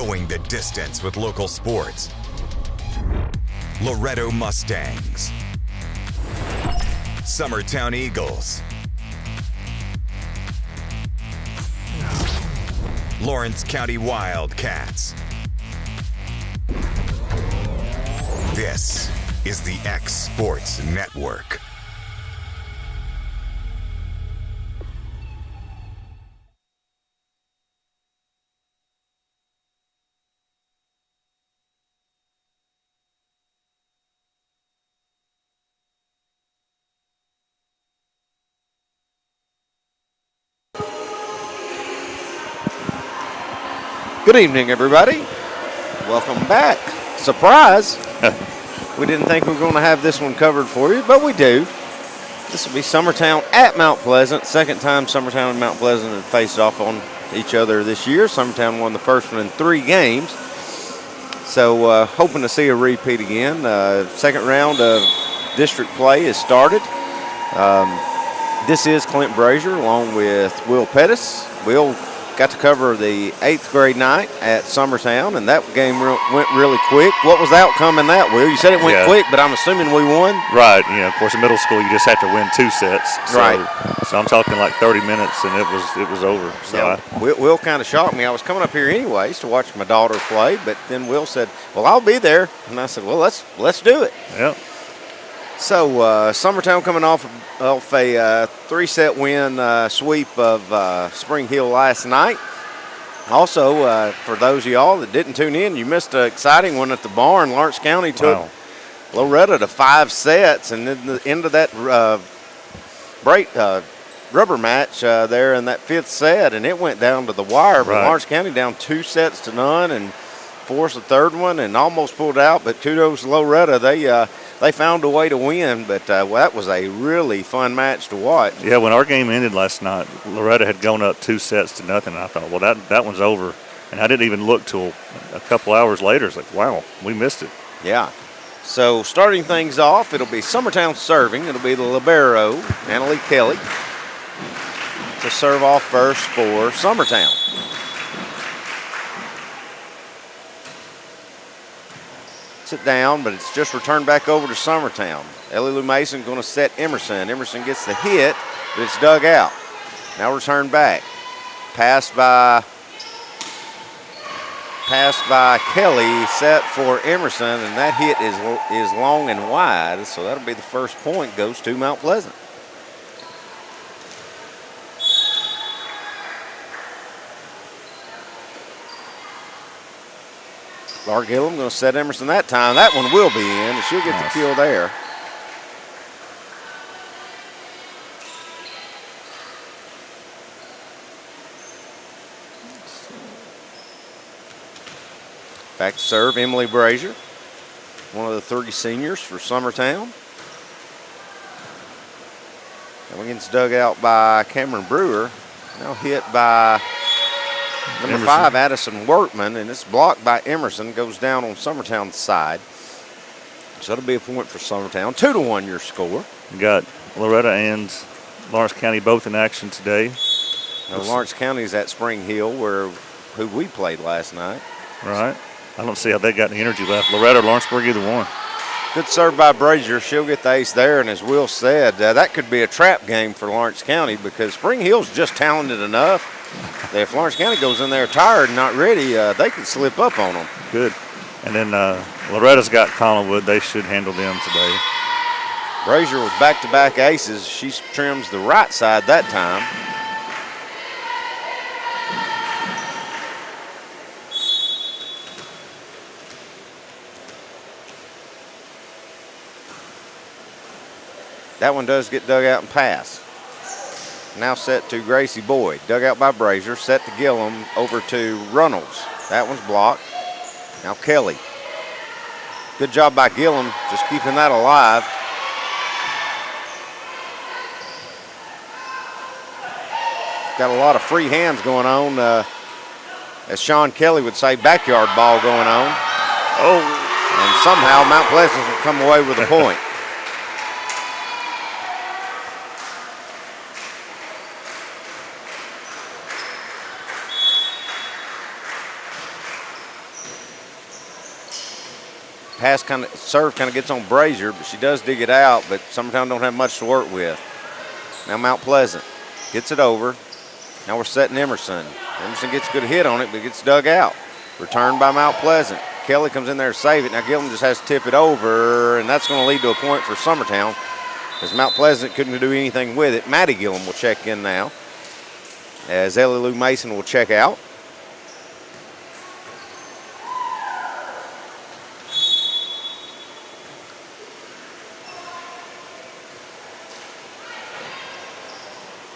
Going the distance with local sports. Loretto Mustangs. Summertown Eagles. Lawrence County Wildcats. This is the X Sports Network. Good evening, everybody. Welcome back. Surprise! We didn't think we were going to have this one covered for you, but we do. This will be Summertown at Mount Pleasant. Second time Summertown and Mount Pleasant have faced off on each other this year. Summertown won the first one in 3 games. So hoping to see a repeat again. Second round of district play is started. This is Clint Brazier along with Will Pettis. Will got to cover the 8th grade night at Summertown, and that game went really quick. What was the outcome in that, Will? You said it went quick, but I'm assuming we won? Right. Of course, in middle school, you just have to win 2 sets. So, right. So I'm talking like 30 minutes, and it was over. So yeah. Will kind of shocked me. I was coming up here anyways to watch my daughter play, but then Will said, well, I'll be there. And I said, well, let's do it. Yeah. So Summertown coming off a 3-set win sweep of Spring Hill last night. Also, for those of y'all that didn't tune in, you missed an exciting one at the barn. Lawrence County took Loretto to 5 sets, and then the end of that rubber match there in that 5th set, and it went down to the wire. But Lawrence County down 2 sets to none and forced the 3rd one and almost pulled out. But kudos to Loretto. They found a way to win, but that was a really fun match to watch. Yeah, when our game ended last night, Loretto had gone up 2 sets to nothing, and I thought, well, that one's over. And I didn't even look till a couple hours later. It's like, wow, we missed it. Yeah. So starting things off, it'll be Summertown serving. It'll be the libero, Annalie Kelly, to serve off first for Summertown. It down, but it's just returned back over to Summertown. Ellie Lou Mason going to set Emerson. Emerson gets the hit, but it's dug out. Now returned back. Passed by Kelly, set for Emerson, and that hit is long and wide, so that'll be the first point, goes to Mount Pleasant. Laura Gillum going to set Emerson that time. That one will be in, and she'll get the kill there. Back to serve, Emily Brazier, one of the 30 seniors for Summertown. That gets dug out by Cameron Brewer. Now hit by number Emerson. 5, Addison Workman, and it's blocked by Emerson, goes down on Summertown's side. So that'll be a point for Summertown. 2-1 your score. We got Loretto and Lawrence County both in action today. Now, Lawrence County is at Spring Hill, who we played last night. Right. I don't see how they got any energy left. Loretto or Lawrenceburg, either one. Good serve by Brazier. She'll get the ace there, and as Will said, that could be a trap game for Lawrence County because Spring Hill's just talented enough. If Lawrence County goes in there tired and not ready, they can slip up on them. Good. And then Loretta's got Collinwood. They should handle them today. Brazier with back-to-back aces. She trims the right side that time. That one does get dug out and pass. Now set to Gracie Boyd. Dug out by Brazier. Set to Gillum. Over to Runnels. That one's blocked. Now Kelly. Good job by Gillum, just keeping that alive. Got a lot of free hands going on. As Sean Kelly would say, backyard ball going on. Oh. And somehow Mount Pleasant will come away with a point. serve kind of gets on Brazier, but she does dig it out, but Summertown don't have much to work with. Now Mount Pleasant gets it over. Now we're setting Emerson. Emerson gets a good hit on it, but it gets dug out. Returned by Mount Pleasant. Kelly comes in there to save it. Now Gillum just has to tip it over, and that's going to lead to a point for Summertown, as Mount Pleasant couldn't do anything with it. Maddie Gillum will check in now, as Ellie Lou Mason will check out.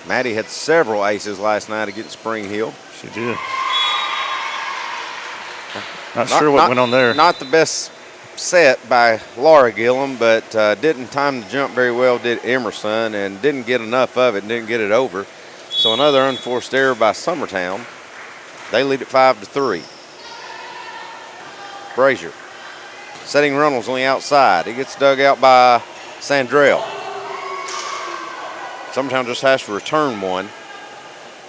Maddie had several aces last night against Spring Hill. She did. Not sure what went on there. Not the best set by Laura Gillum, but didn't time the jump very well, did Emerson, and didn't get enough of it and didn't get it over. So another unforced error by Summertown. They lead at 5-3. Brazier setting Reynolds on the outside. He gets dug out by Sandrell. Summertown just has to return one.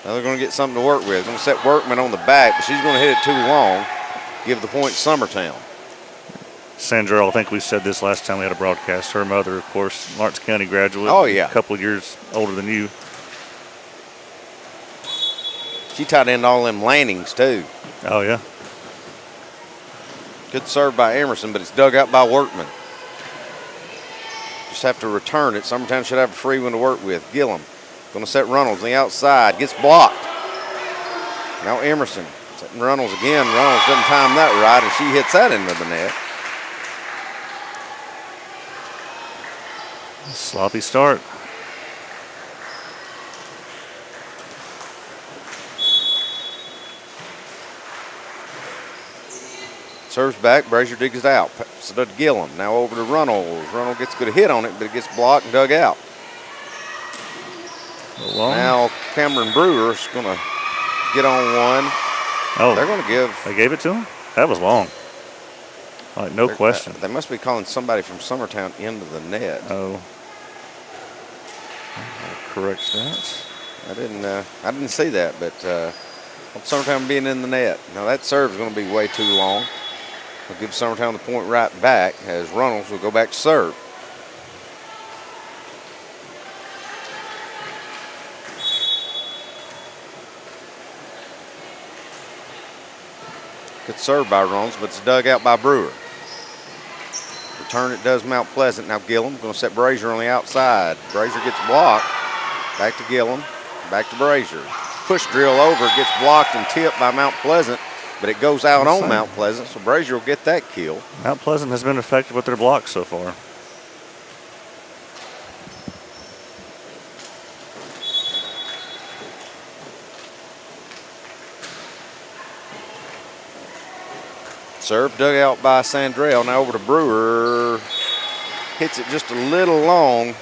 Now they're going to get something to work with. They're going to set Workman on the back, but she's going to hit it too long. Give the point Summertown. Sandra, I think we said this last time we had a broadcast. Her mother, of course, Lawrence County graduate. Oh, yeah. A couple of years older than you. She tied in all them landings, too. Oh, yeah. Good serve by Emerson, but it's dug out by Workman. Just have to return it. Summertown should have a free one to work with. Gillum going to set Reynolds on the outside. Gets blocked. Now Emerson setting Reynolds again. Reynolds doesn't time that right, and she hits that into the net. Sloppy start. Serves back. Brazier digs it out. So to Gillum. Now over to Reynolds. Reynolds gets a good hit on it, but it gets blocked and dug out. Now Cameron Brewer's going to get on one. Oh, they're going to give. They gave it to him? That was long. Like, no question. They must be calling somebody from Summertown into the net. Oh. I'll correct that. I didn't see that, but Summertown being in the net. Now that serve is going to be way too long. We'll give Summertown the point right back, as Reynolds will go back to serve. Good serve by Reynolds, but it's dug out by Brewer. Return it does Mount Pleasant. Now Gillum going to set Brazier on the outside. Brazier gets blocked. Back to Gillum. Back to Brazier. Push drill over, gets blocked and tipped by Mount Pleasant, but it goes out on Mount Pleasant, so Brazier will get that kill. Mount Pleasant has been effective with their blocks so far. Serve dug out by Sandrell. Now over to Brewer. Hits it just a little long.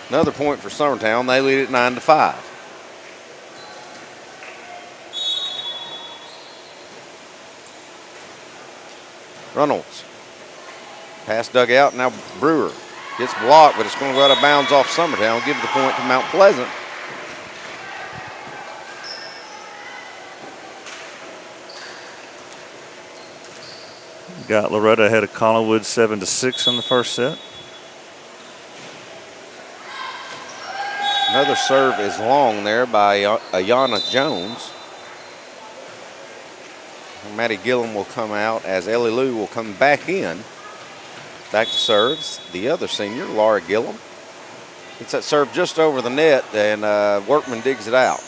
Another point for Summertown. They lead it 9-5. Reynolds. Pass dug out. Now Brewer gets blocked, but it's going to go out of bounds off Summertown. Give the point to Mount Pleasant. Got Loretta ahead of Collinwood 7-6 in the first set. Another serve is long there by Ayana Jones. Maddie Gillum will come out as Ellie Lou will come back in. Back to serves. The other senior, Laura Gillum. Gets that serve just over the net, and Workman digs it out.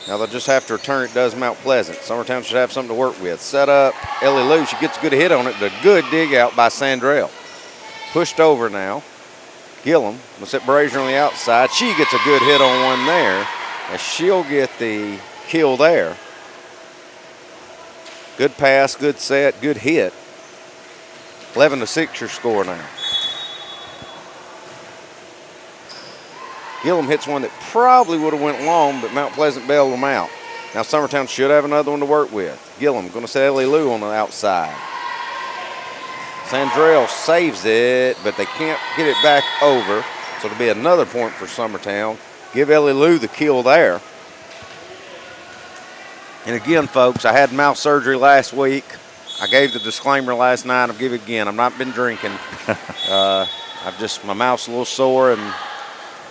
Now they'll just have to return it, does Mount Pleasant. Summertown should have something to work with. Set up, Ellie Lou, she gets a good hit on it, but a good dig out by Sandrell. Pushed over now. Gillum will set Brazier on the outside. She gets a good hit on one there, and she'll get the kill there. Good pass, good set, good hit. 11-6 your score now. Gillum hits one that probably would have went long, but Mount Pleasant bailed them out. Now Summertown should have another one to work with. Gillum going to set Ellie Lou on the outside. Sandrell saves it, but they can't get it back over. So it'll be another point for Summertown. Give Ellie Lou the kill there. And again, folks, I had mouth surgery last week. I gave the disclaimer last night. I'll give it again. I've not been drinking. My mouth's a little sore, and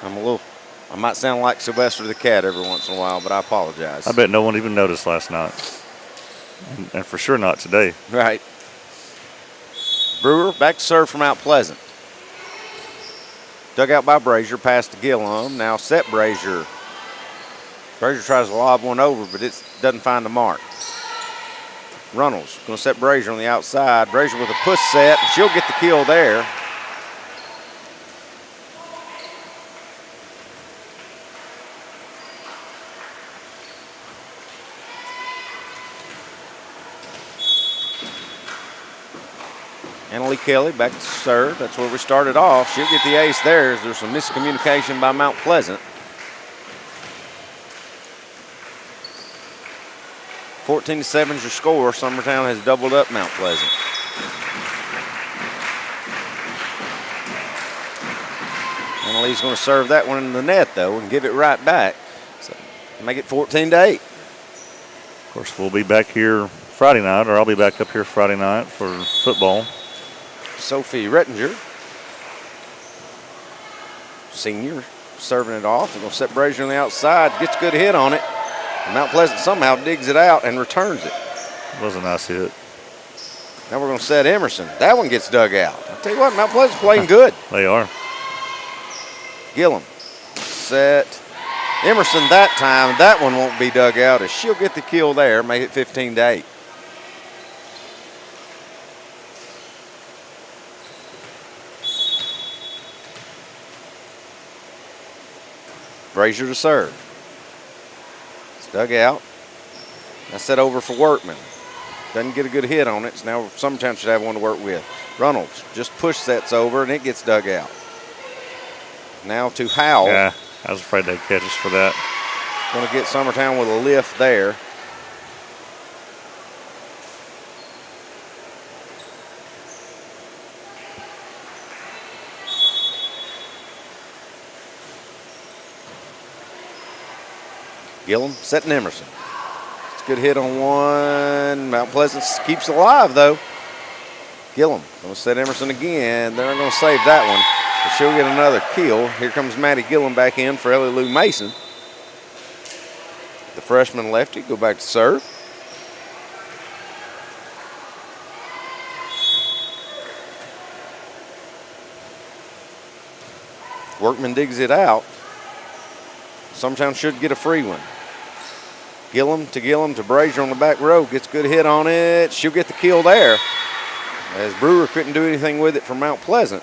I might sound like Sylvester the Cat every once in a while, but I apologize. I bet no one even noticed last night. And for sure not today. Right. Brewer back to serve from Mount Pleasant. Dug out by Brazier, pass to Gillum. Now set Brazier. Brazier tries to lob one over, but it doesn't find the mark. Runnels going to set Brazier on the outside. Brazier with a push set, and she'll get the kill there. Annalie Kelly back to serve. That's where we started off. She'll get the ace there. There's some miscommunication by Mount Pleasant. 14-7 is your score. Summertown has doubled up Mount Pleasant. Annalie's going to serve that one in the net, though, and give it right back. So make it 14-8. Of course, we'll be back here Friday night, or I'll be back up here Friday night for football. Sophie Rettinger, senior, serving it off. They're going to set Brazier on the outside. Gets a good hit on it. And Mount Pleasant somehow digs it out and returns it. It was a nice hit. Now we're going to set Emerson. That one gets dug out. I'll tell you what, Mount Pleasant's playing good. They are. Gillum set Emerson that time. That one won't be dug out as she'll get the kill there, make it 15-8. Brazier to serve. It's dug out. That's set over for Workman. Doesn't get a good hit on it, so now Summertown should have one to work with. Reynolds just push sets over, and it gets dug out. Now to Howell. Yeah, I was afraid they'd catch us for that. Going to get Summertown with a lift there. Gillum setting Emerson. It's a good hit on one. Mount Pleasant keeps alive, though. Gillum going to set Emerson again. They're not going to save that one. But she'll get another kill. Here comes Maddie Gillum back in for Ellie Lou Mason. The freshman lefty go back to serve. Workman digs it out. Summertown should get a free one. Gillum to Brazier on the back row. Gets a good hit on it. She'll get the kill there. As Brewer couldn't do anything with it from Mount Pleasant.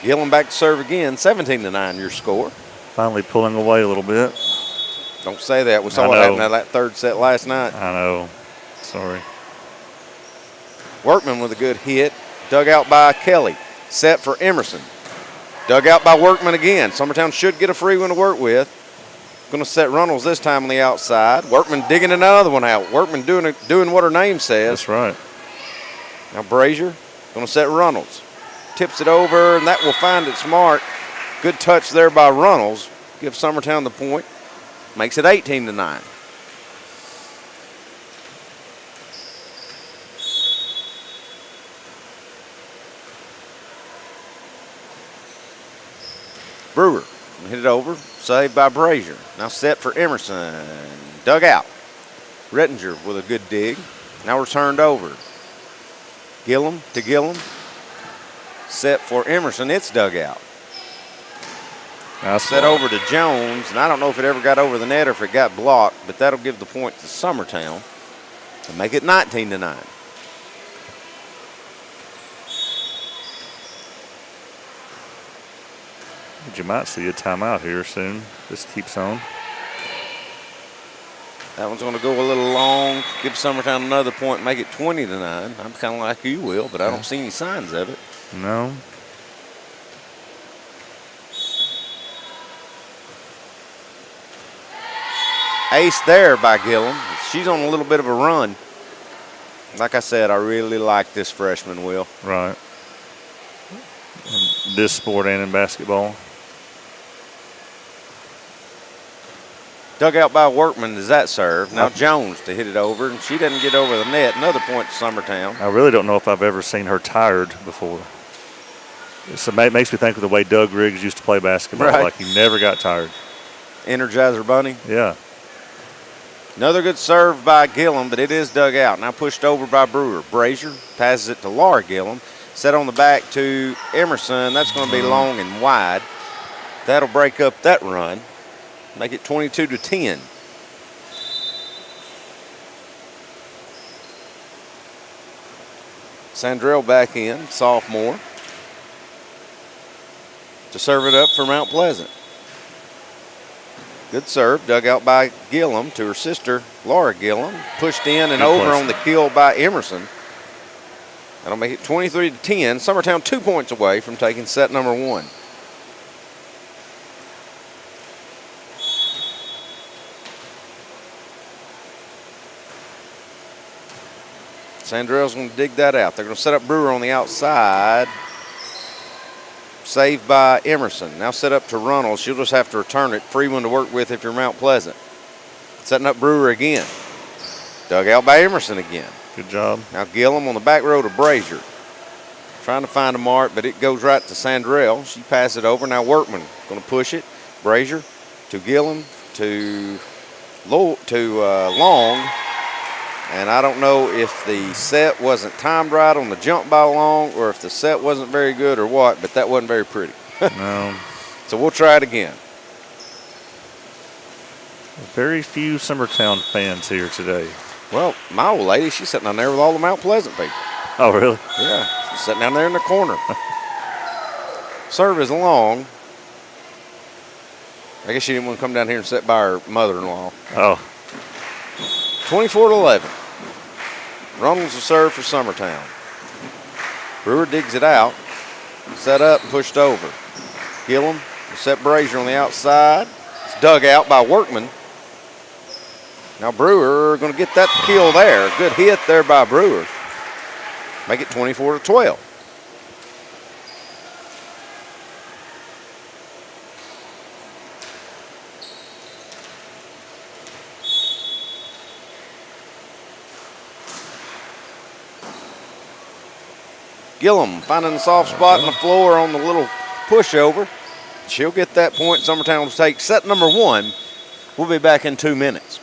Gillum back to serve again. 17-9 your score. Finally pulling away a little bit. Don't say that. We saw what happened in that third set last night. I know. Sorry. Workman with a good hit. Dug out by Kelly. Set for Emerson. Dug out by Workman again. Summertown should get a free one to work with. Going to set Runnels this time on the outside. Workman digging another one out. Workman doing what her name says. That's right. Now Brazier going to set Runnels. Tips it over, and that will find its mark. Good touch there by Runnels. Gives Summertown the point. Makes it 18-9. Brewer hit it over, saved by Brazier. Now set for Emerson. Dug out. Rettinger with a good dig. Now returned over. Gillum to Gillum. Set for Emerson. It's dug out. Nice set over to Jones, and I don't know if it ever got over the net or if it got blocked, but that'll give the point to Summertown to make it 19-9. You might see a timeout here soon. This keeps on. That one's going to go a little long. Give Summertown another point, make it 20-9. I'm kind of like you will, but I don't see any signs of it. No. Ace there by Gillum. She's on a little bit of a run. Like I said, I really like this freshman, Will. Right. In this sport and in basketball. Dug out by Workman is that serve. Now Jones to hit it over, and she doesn't get over the net. Another point to Summertown. I really don't know if I've ever seen her tired before. So it makes me think of the way Doug Riggs used to play basketball. Right. Like he never got tired. Energizer Bunny. Yeah. Another good serve by Gillum, but it is dug out. Now pushed over by Brewer. Brazier passes it to Laura Gillum. Set on the back to Emerson. That's going to be long and wide. That'll break up that run. Make it 22-10. Sandrell back in, sophomore, to serve it up for Mount Pleasant. Good serve, dug out by Gillum to her sister, Laura Gillum. Pushed in and over on the kill by Emerson. That'll make it 23-10. Summertown 2 points away from taking set number 1. Sandrell's going to dig that out. They're going to set up Brewer on the outside. Saved by Emerson. Now set up to Runnels. She'll just have to return it. Free one to work with if you're Mount Pleasant. Setting up Brewer again. Dug out by Emerson again. Good job. Now Gillum on the back row to Brazier. Trying to find a mark, but it goes right to Sandrell. She passes it over. Now Workman going to push it. Brazier to Gillum to Long. And I don't know if the set wasn't timed right on the jump by Long or if the set wasn't very good or what, but that wasn't very pretty. No. So we'll try it again. Very few Summertown fans here today. Well, my old lady, she's sitting down there with all the Mount Pleasant people. Oh, really? Yeah, she's sitting down there in the corner. Serve is Long. I guess she didn't want to come down here and sit by her mother-in-law. Oh. 24-11. Runnels will serve for Summertown. Brewer digs it out. Set up and pushed over. Gillum will set Brazier on the outside. It's dug out by Workman. Now Brewer going to get that kill there. Good hit there by Brewer. Make it 24-12. Gillum finding the soft spot in the floor on the little pushover. She'll get that point. Summertown will take set number 1. We'll be back in 2 minutes.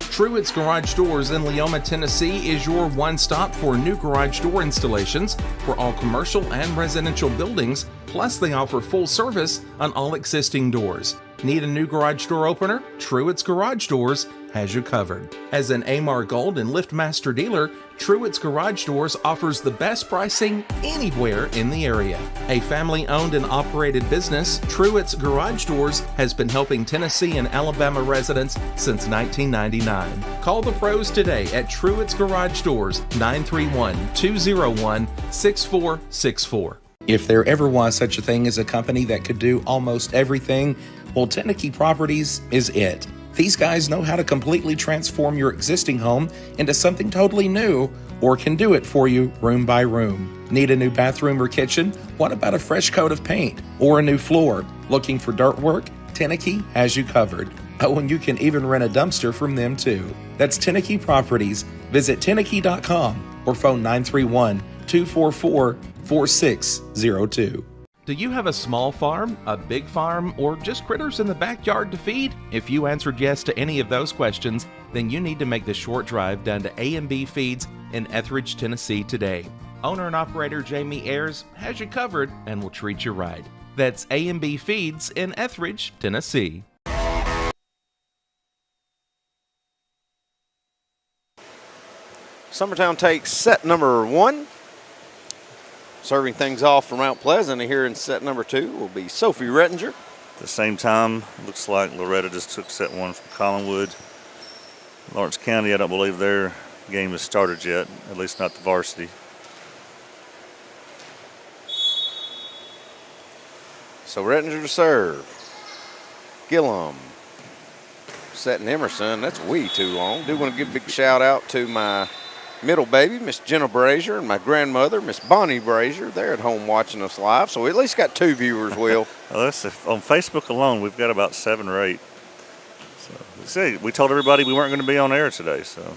Truett's Garage Doors in Leoma, Tennessee is your one-stop for new garage door installations for all commercial and residential buildings, plus they offer full service on all existing doors. Need a new garage door opener? Truett's Garage Doors has you covered. As an Amar Gold and LiftMaster dealer, Truett's Garage Doors offers the best pricing anywhere in the area. A family-owned and operated business, Truett's Garage Doors has been helping Tennessee and Alabama residents since 1999. Call the pros today at Truett's Garage Doors, 931-201-6464. If there ever was such a thing as a company that could do almost everything, well, Tennessee Properties is it. These guys know how to completely transform your existing home into something totally new, or can do it for you room by room. Need a new bathroom or kitchen? What about a fresh coat of paint or a new floor? Looking for dirt work? Tennessee has you covered. Oh, and you can even rent a dumpster from them too. That's Tennessee Properties. Visit Tennessee.com or phone 931-244-4602. Do you have a small farm, a big farm, or just critters in the backyard to feed? If you answered yes to any of those questions, then you need to make the short drive down to A&B Feeds in Etheridge, Tennessee today. Owner and operator Jamie Ayers has you covered and will treat you right. That's A&B Feeds in Etheridge, Tennessee. Summertown takes set number 1. Serving things off for Mount Pleasant here in set number 2 will be Sophie Rettinger. At the same time, looks like Loretta just took set 1 from Collinwood. Lawrence County, I don't believe their game has started yet, at least not the varsity. So Rettinger to serve. Gillum setting Emerson. That's way too long. Do want to give a big shout out to my middle baby, Miss Jenna Brazier, and my grandmother, Miss Bonnie Brazier. They're at home watching us live, so we at least got 2 viewers, Will. Well, on Facebook alone, we've got about 7 or 8. So, see, we told everybody we weren't going to be on air today, so.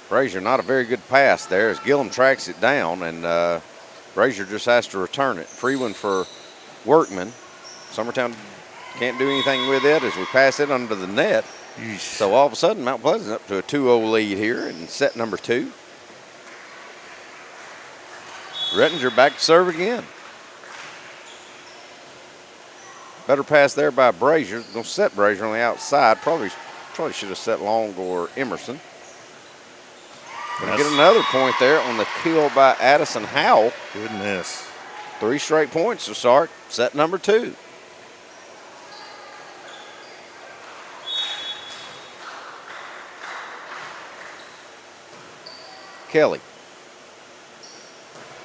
Brazier, not a very good pass there as Gillum tracks it down, and Brazier just has to return it. Free one for Workman. Summertown can't do anything with it as we pass it under the net. Yeesh. So all of a sudden, Mount Pleasant up to a 2-0 lead here in set number 2. Rettinger back to serve again. Better pass there by Brazier. Going to set Brazier on the outside. Probably should have set Long or Emerson. Going to get another point there on the kill by Addison Howell. Goodness. 3 straight points to start set number 2. Kelly.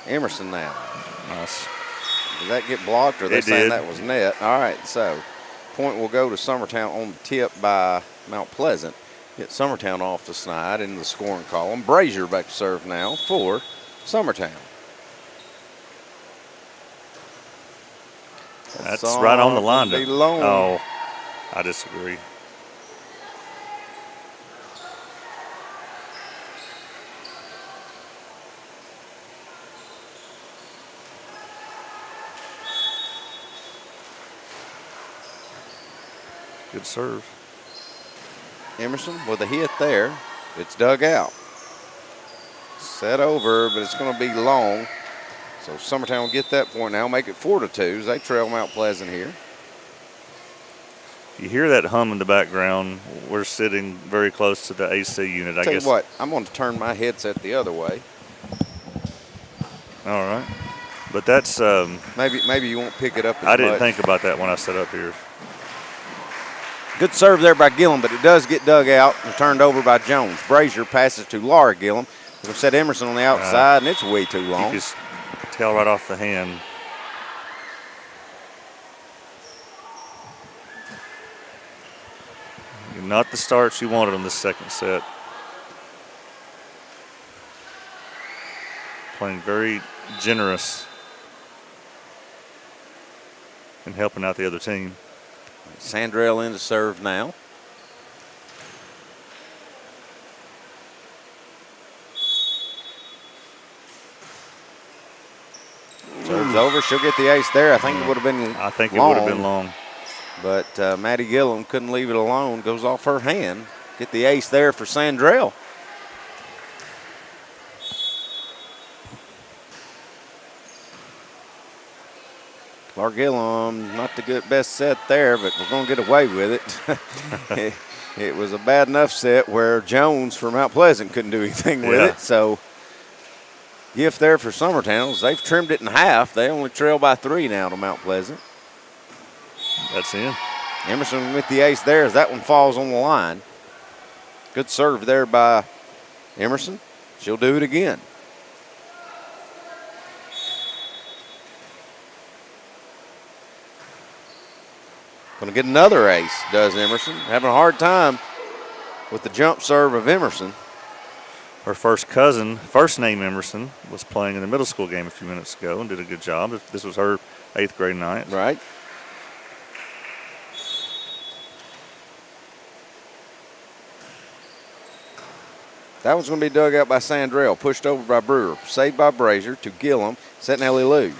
Emerson now. Nice. Did that get blocked, or are they It saying did. that was net? All right, so point will go to Summertown on the tip by Mount Pleasant. Get Summertown off the snide into the scoring column. Brazier back to serve now for Summertown. That's right on the line. Be long. Oh, I disagree. Good serve. Emerson with a hit there. It's dug out. Set over, but it's going to be long. So Summertown will get that point now, make it 4-2 as they trail Mount Pleasant here. You hear that hum in the background. We're sitting very close to the AC unit. I Tell guess. you what, I'm going to turn my headset the other way. All right. But that's. Maybe you won't pick it up as I didn't much. think about that when I sat up here. Good serve there by Gillum, but it does get dug out and turned over by Jones. Brazier passes to Laura Gillum. We'll set Emerson on the outside, and it's way too You long. just tell right off the hand. Not the starts you wanted in the second set. Playing very generous and helping out the other team. Sandrell in to serve now. Serves over. She'll get the ace there. I think it would have been I think it would have been long. But Maddie Gillum couldn't leave it alone. Goes off her hand. Get the ace there for Sandrell. Clark Gillum, not the best set there, but we're going to get away with it. It was a bad enough set where Jones from Mount Pleasant couldn't do anything with it. So gift there for Summertown. They've trimmed it in half. They only trail by 3 now to Mount Pleasant. That's in. Emerson with the ace there as that one falls on the line. Good serve there by Emerson. She'll do it again. Going to get another ace, does Emerson. Having a hard time with the jump serve of Emerson. Her first name Emerson, was playing in the middle school game a few minutes ago and did a good job. This was her 8th grade night. Right. That one's going to be dug out by Sandrell, pushed over by Brewer, saved by Brazier to Gillum, set Nellie Lou.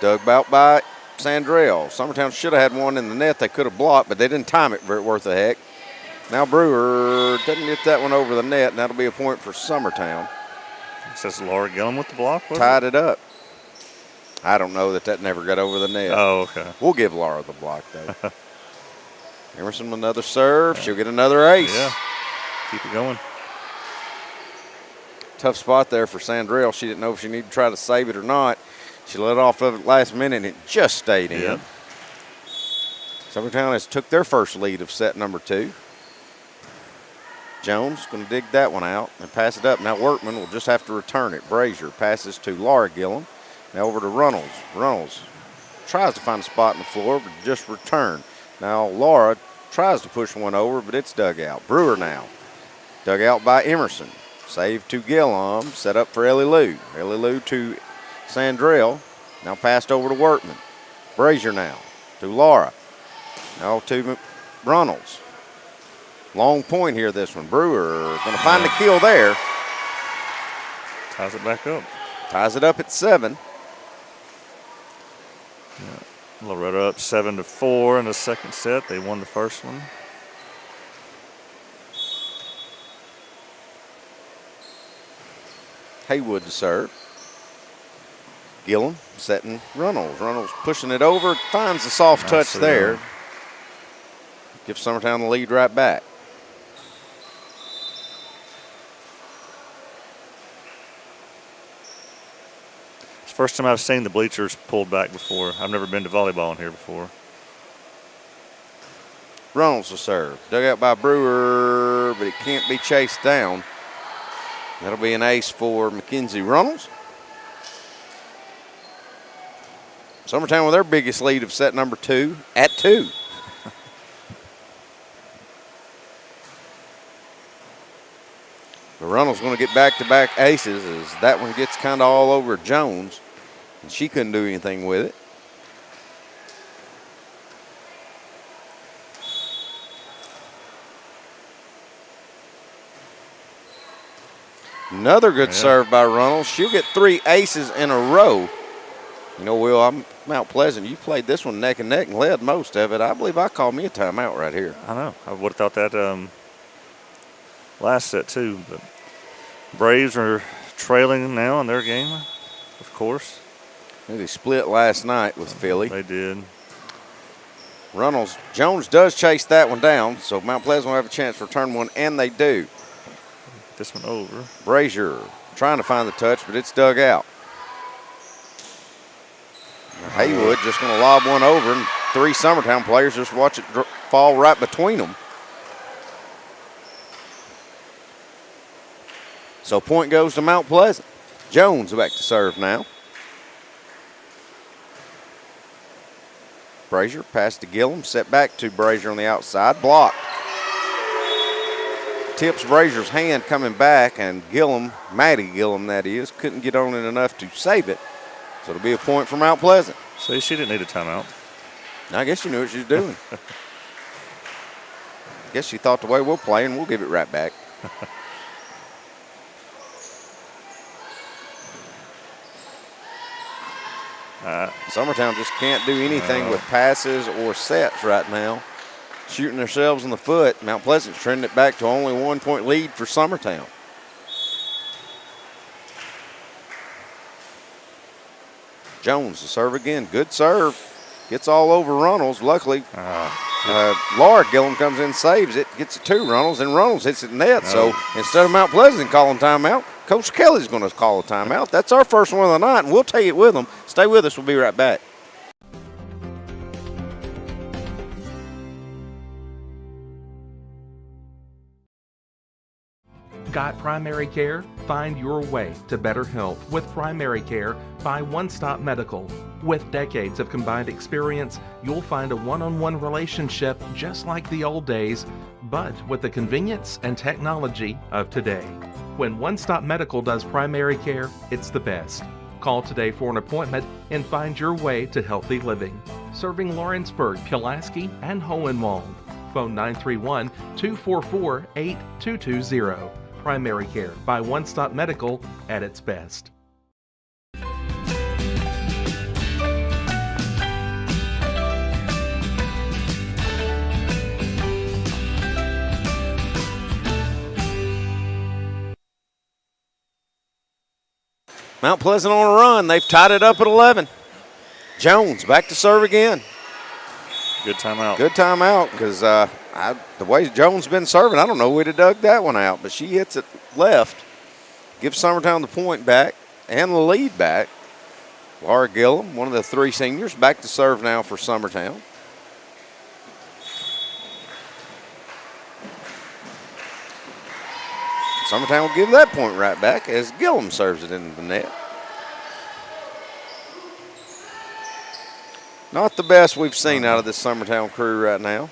Dug out by Sandrell. Summertown should have had one in the net they could have blocked, but they didn't time it very worth a heck. Now Brewer doesn't get that one over the net, and that'll be a point for Summertown. It says Laura Gillum with the block. Tied it up. I don't know that never got over the net. Oh, okay. We'll give Laura the block, though. Emerson with another serve. She'll get another ace. Yeah. Keep it going. Tough spot there for Sandrell. She didn't know if she needed to try to save it or not. She let off of it last minute, and it just stayed in. Yep. Summertown has took their first lead of set number 2. Jones going to dig that one out and pass it up. Now Workman will just have to return it. Brazier passes to Laura Gillum. Now over to Runnels. Runnels tries to find a spot in the floor, but just return. Now Laura tries to push one over, but it's dug out. Brewer now. Dug out by Emerson. Save to Gillum. Set up for Ellie Lou. Ellie Lou to Sandrell. Now passed over to Workman. Brazier now to Laura. Now to Runnels. Long point here, this one. Brewer going to find the kill there. Ties it back up. Ties it up at 7. Loretta up 7-4 in the second set. They won the first one. Haywood to serve. Gillum setting Runnels. Runnels pushing it over. Finds the soft touch there. Gives Summertown the lead right back. It's the first time I've seen the bleachers pulled back before. I've never been to volleyball in here before. Runnels to serve. Dug out by Brewer, but it can't be chased down. That'll be an ace for Mackenzie Runnels. Summertown with their biggest lead of set number 2 at 2. The Runnels going to get back-to-back aces as that one gets kind of all over Jones, and she couldn't do anything with it. Another good serve by Runnels. She'll get 3 aces in a row. You know, Will, I'm Mount Pleasant. You played this one neck and neck and led most of it. I believe I called me a timeout right here. I know. I would have thought that last set too. But Braves are trailing now in their game, of course. They split last night with Philly. They did. Runnels. Jones does chase that one down, so Mount Pleasant will have a chance for turn 1, and they do. This one over. Brazier trying to find the touch, but it's dug out. Haywood just going to lob one over, and 3 Summertown players just watch it fall right between them. So point goes to Mount Pleasant. Jones back to serve now. Brazier pass to Gillum, set back to Brazier on the outside, blocked. Tips Brazier's hand coming back, and Gillum, Maddie Gillum that is, couldn't get on it enough to save it. So it'll be a point for Mount Pleasant. See, she didn't need a timeout. I guess she knew what she was doing. Guess she thought the way we'll play, and we'll give it right back. Summertown just can't do anything with passes or sets right now. Shooting themselves in the foot. Mount Pleasant's trending it back to only 1-point lead for Summertown. Jones to serve again. Good serve. Gets all over Runnels. Luckily, Laura Gillum comes in, saves it, gets it to Runnels, and Runnels hits it in net. So instead of Mount Pleasant calling timeout, Coach Kelly's going to call a timeout. That's our first one of the night, and we'll take it with them. Stay with us. We'll be right back. Got primary care? Find your way to better health with primary care by One Stop Medical. With decades of combined experience, you'll find a one-on-one relationship just like the old days, but with the convenience and technology of today. When One Stop Medical does primary care, it's the best. Call today for an appointment and find your way to healthy living. Serving Lawrenceburg, Pulaski, and Hohenwald. Phone 931-244-8220. Primary care by One Stop Medical at its best. Mount Pleasant on a run. They've tied it up at 11. Jones back to serve again. Good timeout. Good timeout because the way Jones been serving, I don't know we'd have dug that one out, but she hits it left. Gives Summertown the point back and the lead back. Laura Gillum, one of the 3 seniors, back to serve now for Summertown. Summertown will give that point right back as Gillum serves it into the net. Not the best we've seen out of this Summertown crew right now.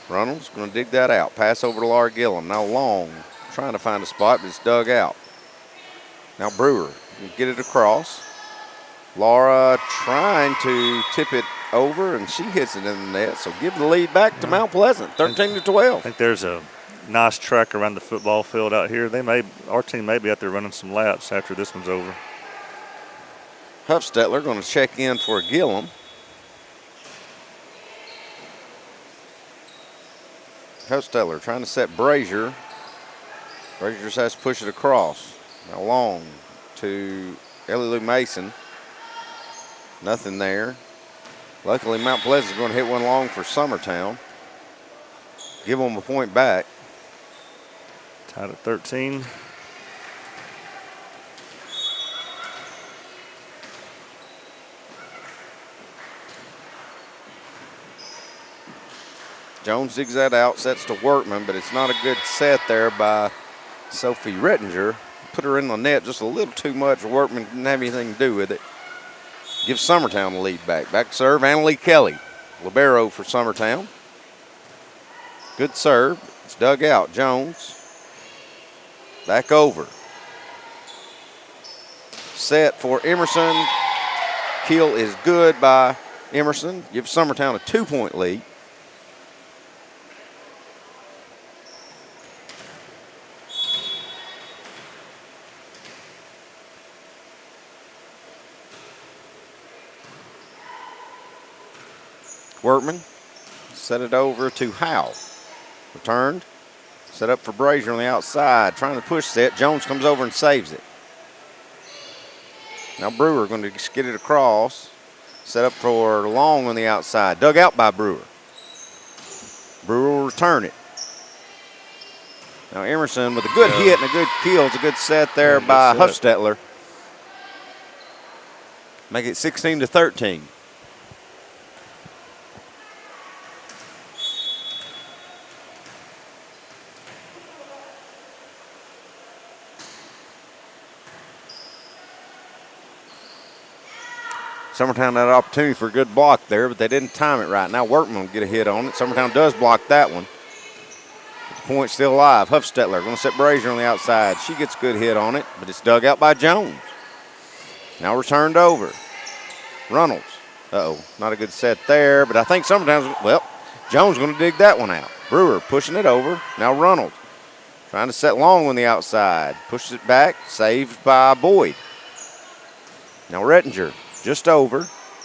Reynolds going to dig that out. Pass over to Laura Gillum. Now Long trying to find a spot, but it's dug out. Now Brewer can get it across. Laura trying to tip it over, and she hits it in the net. So give the lead back to Mount Pleasant, 13-12. I think there's a nice track around the football field out here. Our team may be out there running some laps after this one's over. Huffstetler going to check in for Gillum. Huffstetler trying to set Brazier. Brazier just has to push it across. Now Long to Ellie Lou Mason. Nothing there. Luckily, Mount Pleasant is going to hit one long for Summertown. Give them a point back. Tied at 13. Jones digs that out, sets to Workman, but it's not a good set there by Sophie Rettinger. Put her in the net just a little too much. Workman didn't have anything to do with it. Gives Summertown the lead back. Back to serve, Annalie Kelly. Libero for Summertown. Good serve. It's dug out. Jones. Back over. Set for Emerson. Kill is good by Emerson. Gives Summertown a 2-point lead. Workman set it over to Howe. Returned. Set up for Brazier on the outside. Trying to push set. Jones comes over and saves it. Now Brewer going to just get it across. Set up for Long on the outside. Dug out by Brewer. Brewer will return it. Now Emerson with a good hit and a good kill. It's a good set there by Huffstetler. Make it 16-13. Summertown had an opportunity for a good block there, but they didn't time it right. Now Workman will get a hit on it. Summertown does block that one. But the point's still alive. Huffstetler going to set Brazier on the outside. She gets a good hit on it, but it's dug out by Jones. Now returned over. Reynolds. Not a good set there, but I think Summertown's, Jones going to dig that one out. Brewer pushing it over. Now Reynolds trying to set Long on the outside. Pushes it back. Saved by Boyd. Now Rettinger. Just over.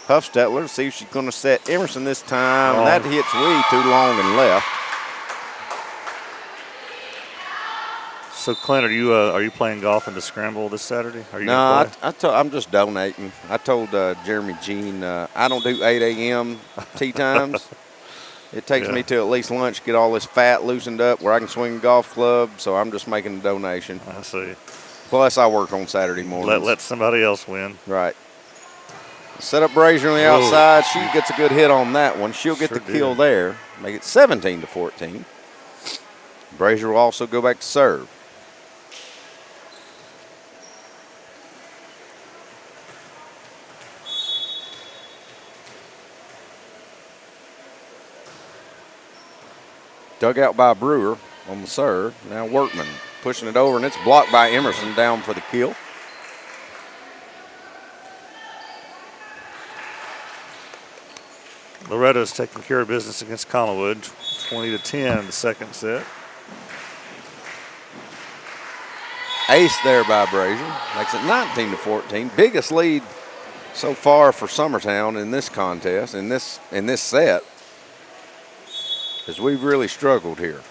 Huffstetler, see if she's going to set Emerson this time. And that hits too long and left. So, Clint, are you playing golf in the scramble this Saturday? Are you no, I'm just donating. I told Jeremy Jean I don't do 8 a.m. tee times. It takes me to at least lunch to get all this fat loosened up where I can swing a golf club. So I'm just making a donation. I see. Plus, I work on Saturday mornings. Let somebody else win. Right. Set up Brazier on the outside. She gets a good hit on that one. She'll get the kill there. Make it 17-14. Brazier will also go back to serve. Dug out by Brewer on the serve. Now Workman pushing it over, and it's blocked by Emerson down for the kill. Loretta's taking care of business against Collinwood, 20-10 in the second set. Ace there by Brazier. Makes it 19-14. Biggest lead so far for Summertown in this contest, in this set, because we've really struggled here.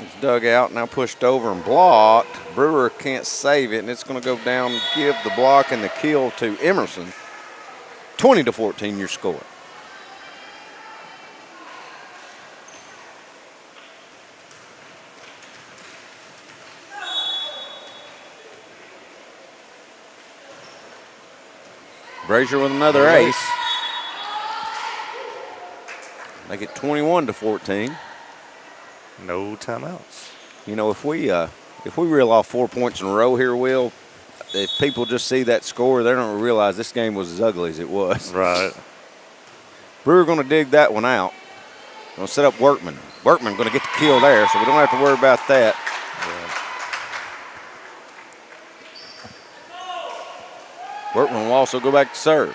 It's dug out, now pushed over and blocked. Brewer can't save it, and it's going to go down and give the block and the kill to Emerson. 20-14 your score. Brazier with another ace. Make it 21-14. No timeouts. You know, if we reel off 4 points in a row here, Will, if people just see that score, they don't realize this game was as ugly as it was. Right. Brewer going to dig that one out. Going to set up Workman. Workman going to get the kill there, so we don't have to worry about that. Yeah. Workman will also go back to serve.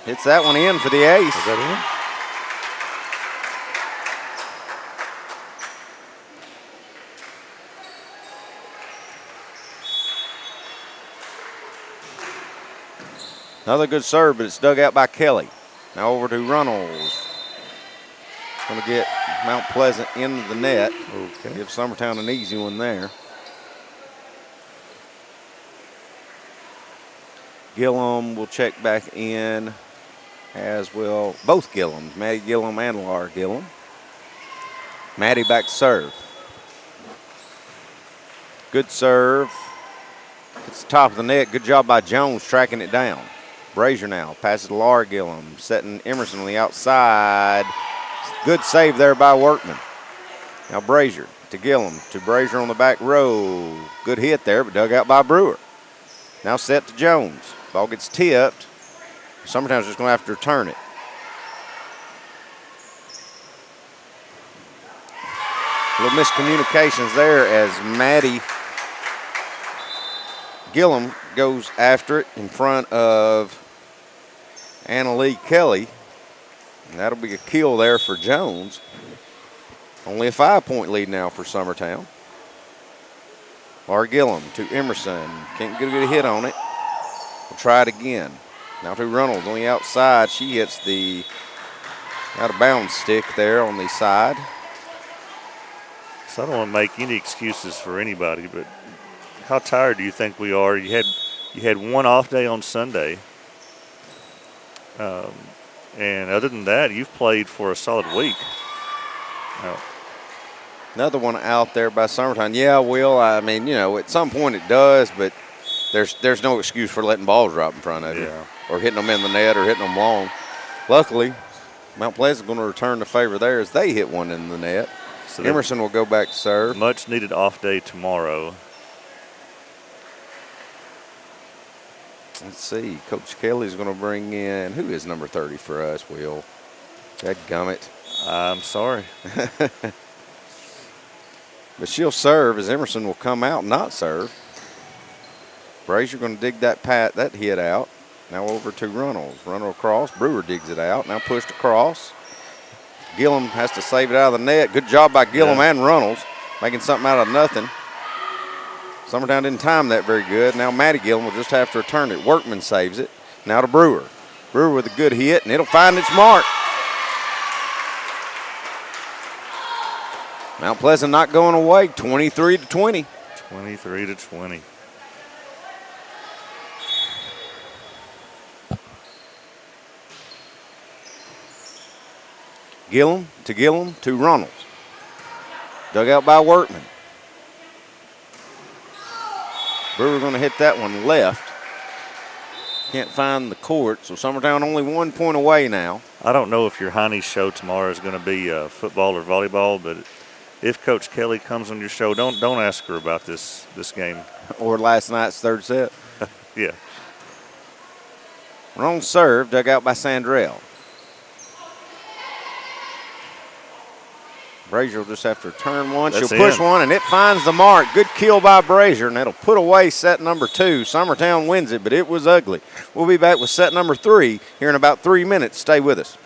Hits that one in for the ace. Is that in? Another good serve, but it's dug out by Kelly. Now over to Runnels. Going to get Mount Pleasant into the net. Okay. Give Summertown an easy one there. Gillum will check back in, as will both Gillums, Maddie Gillum and Laura Gillum. Maddie back to serve. Good serve. It's the top of the net. Good job by Jones tracking it down. Brazier now passes to Laura Gillum, setting Emerson on the outside. Good save there by Workman. Now Brazier to Gillum, to Brazier on the back row. Good hit there, but dug out by Brewer. Now set to Jones. Ball gets tipped. Summertown's just going to have to return it. A little miscommunications there as Maddie Gillum goes after it in front of Anna Lee Kelly. And that'll be a kill there for Jones. Only a 5-point lead now for Summertown. Laura Gillum to Emerson. Can't get a good hit on it. We'll try it again. Now to Runnels on the outside. She hits the out-of-bounds stick there on the side. So I don't want to make any excuses for anybody, but how tired do you think we are? You had one off day on Sunday. And other than that, you've played for a solid week. Another one out there by Summertown. Yeah, Will, I mean, you know, at some point it does, but there's no excuse for letting balls drop in front of you or hitting them in the net or hitting them long. Luckily, Mount Pleasant's going to return the favor there as they hit one in the net. So Emerson will go back to serve. Much needed off day tomorrow. Let's see. Coach Kelly's going to bring in, who is number 30 for us, Will? Dadgummit. I'm sorry. But she'll serve as Emerson will come out and not serve. Brazier going to dig that hit out. Now over to Runnels. Runnels across. Brewer digs it out. Now pushed across. Gillum has to save it out of the net. Good job by Gillum and Runnels, making something out of nothing. Summertown didn't time that very good. Now Maddie Gillum will just have to return it. Workman saves it. Now to Brewer. Brewer with a good hit, and it'll find its mark. Mount Pleasant not going away, 23-20. 23-20. Gillum to Runnels. Dug out by Workman. Brewer going to hit that one left. Can't find the court, so Summertown only 1 point away now. I don't know if your Heine's show tomorrow is going to be football or volleyball, but if Coach Kelly comes on your show, don't ask her about this game. Or last night's third set. Yeah. Wrong serve, dug out by Sandrell. Brazier will just have to return one. She'll push one, and it finds the mark. Good kill by Brazier, and it'll put away set number 2. Summertown wins it, but it was ugly. We'll be back with set number 3 here in about 3 minutes. Stay with us.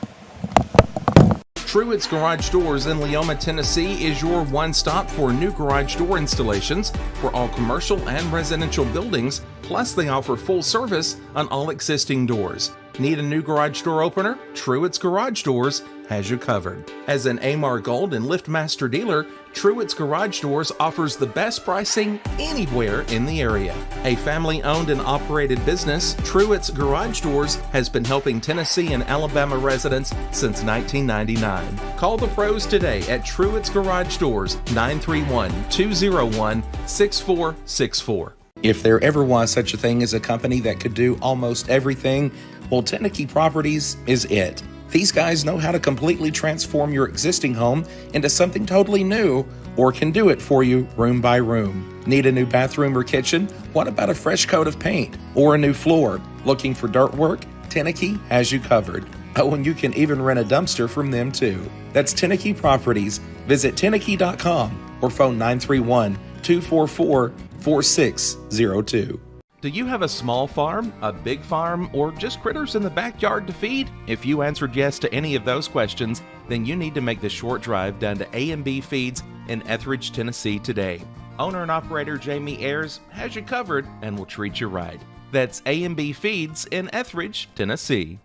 Truett's Garage Doors in Leoma, Tennessee is your one-stop for new garage door installations for all commercial and residential buildings, plus they offer full service on all existing doors. Need a new garage door opener? Truett's Garage Doors has you covered. As an Amar Gold and LiftMaster dealer, Truett's Garage Doors offers the best pricing anywhere in the area. A family-owned and operated business, Truett's Garage Doors has been helping Tennessee and Alabama residents since 1999. Call the pros today at Truett's Garage Doors, 931-201-6464. If there ever was such a thing as a company that could do almost everything, well, Tennessee Properties is it. These guys know how to completely transform your existing home into something totally new, or can do it for you room by room. Need a new bathroom or kitchen? What about a fresh coat of paint or a new floor? Looking for dirt work? Tenneke has you covered. Oh, and you can even rent a dumpster from them too. That's Tenneke Properties. Visit Tenneke.com or phone 931-244-4602. Do you have a small farm, a big farm, or just critters in the backyard to feed? If you answered yes to any of those questions, then you need to make the short drive down to A&B Feeds in Etheridge, Tennessee today. Owner and operator Jamie Ayers has you covered and will treat you right. That's A&B Feeds in Etheridge, Tennessee.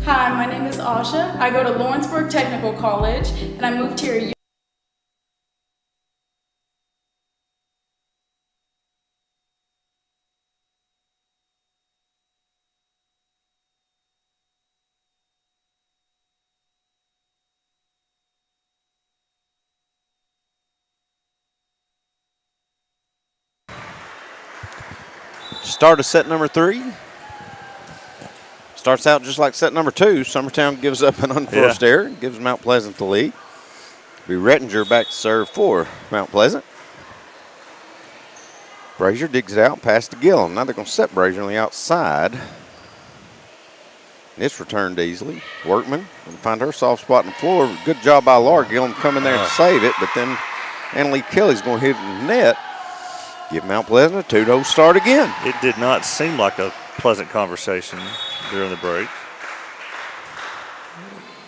Hi, my name is Asha. I go to Lawrenceburg Technical College, and I moved here. Start of set number 3. Starts out just like set number 2. Summertown gives up an unforced error, gives Mount Pleasant the lead. Be Rettinger back to serve for Mount Pleasant. Brazier digs it out past to Gillum. Now they're going to set Brazier on the outside. It's returned easily. Workman can find her soft spot on the floor. Good job by Laura Gillum coming there to save it, but then Annalie Kelly's going to hit it in the net. Give Mount Pleasant a 2-0 start again. It did not seem like a pleasant conversation during the break.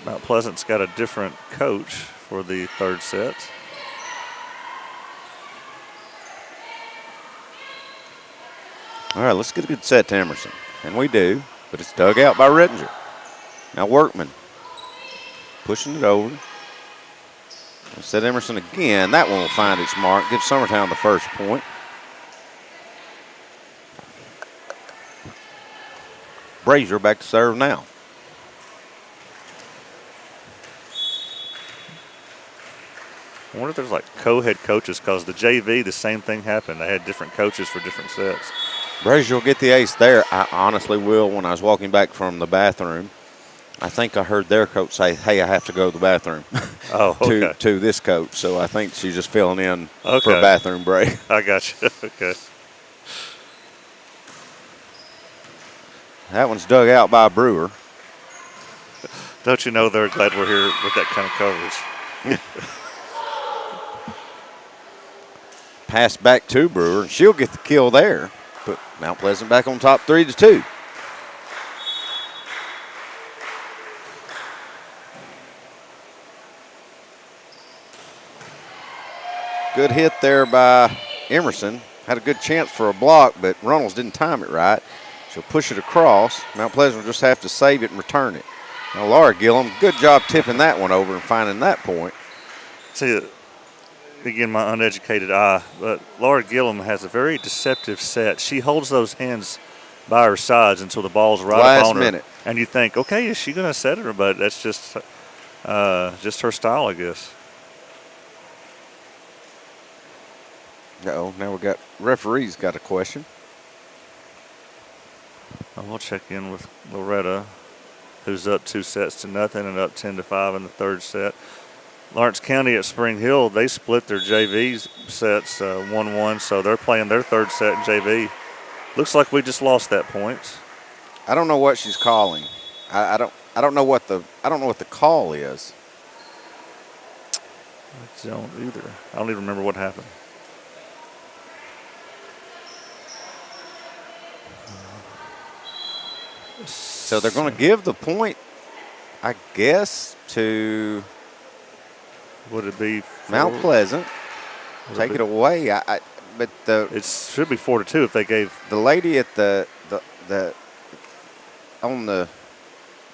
Mount Pleasant's got a different coach for the third set. All right, let's get a good set to Emerson. And we do, but it's dug out by Rettinger. Now Workman pushing it over. We'll set Emerson again. That one will find its mark. Give Summertown the first point. Brazier back to serve now. I wonder if there's like co-head coaches, because the JV, the same thing happened. They had different coaches for different sets. Brazier will get the ace there. I honestly will. When I was walking back from the bathroom, I think I heard their coach say, hey, I have to go to the bathroom. Oh, okay. to this coach. So I think she's just filling in for a bathroom break. I got you. Okay. That one's dug out by Brewer. Don't you know they're glad we're here with that kind of coverage? Pass back to Brewer, and she'll get the kill there. Put Mount Pleasant back on top 3-2. Good hit there by Emerson. Had a good chance for a block, but Runnels didn't time it right. She'll push it across. Mount Pleasant will just have to save it and return it. Now Laura Gillum, good job tipping that one over and finding that point. See, again, my uneducated eye, but Laura Gillum has a very deceptive set. She holds those hands by her sides until the ball's right Last up on her. minute. And you think, okay, is she going to set it? But that's just her style, I guess. Uh-oh, now we got referees got a question. We'll check in with Loretta, who's up 2-0 and up 10-5 in the third set. Lawrence County at Spring Hill, they split their JV sets 1-1, so they're playing their third set in JV. Looks like we just lost that point. I don't know what she's calling. I don't know what the call is. I don't either. I don't even remember what happened. So they're going to give the point, I guess, to Would it be Mount Pleasant. Would Take it it be- away. But It should be 4-2 if they gave. the lady at the on the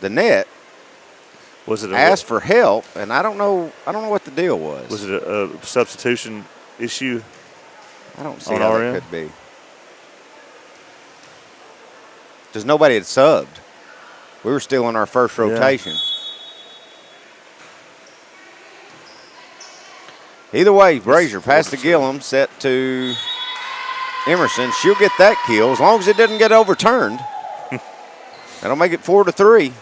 net Was it a, asked for help, and I don't know what the deal was. Was it a substitution issue? I don't see on how our that end? could be. Because nobody had subbed. We were still in our first rotation. Either way, Brazier passed to Gillum, set to Emerson. She'll get that kill as long as it doesn't get overturned. That'll make it 4-3.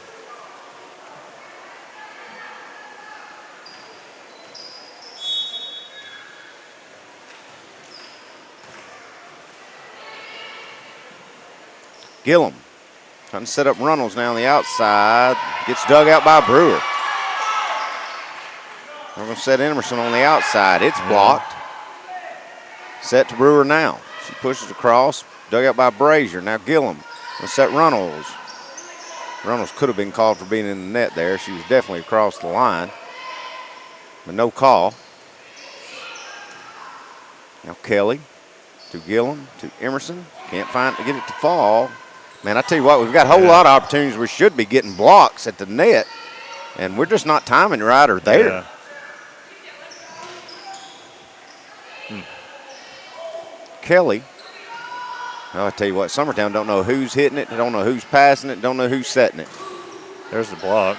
Gillum trying to set up Runnels now on the outside. Gets dug out by Brewer. We're going to set Emerson on the outside. It's blocked. Set to Brewer now. She pushes across. Dug out by Brazier. Now Gillum will set Runnels. Runnels could have been called for being in the net there. She was definitely across the line. But no call. Now Kelly to Gillum to Emerson. Can't find to get it to fall. Man, I tell you what, we've got a whole lot of opportunities. We should be getting blocks at the net, and we're just not timing right or there. Yeah. Kelly. Oh, I tell you what, Summertown don't know who's hitting it, don't know who's passing it, don't know who's setting it. There's the block.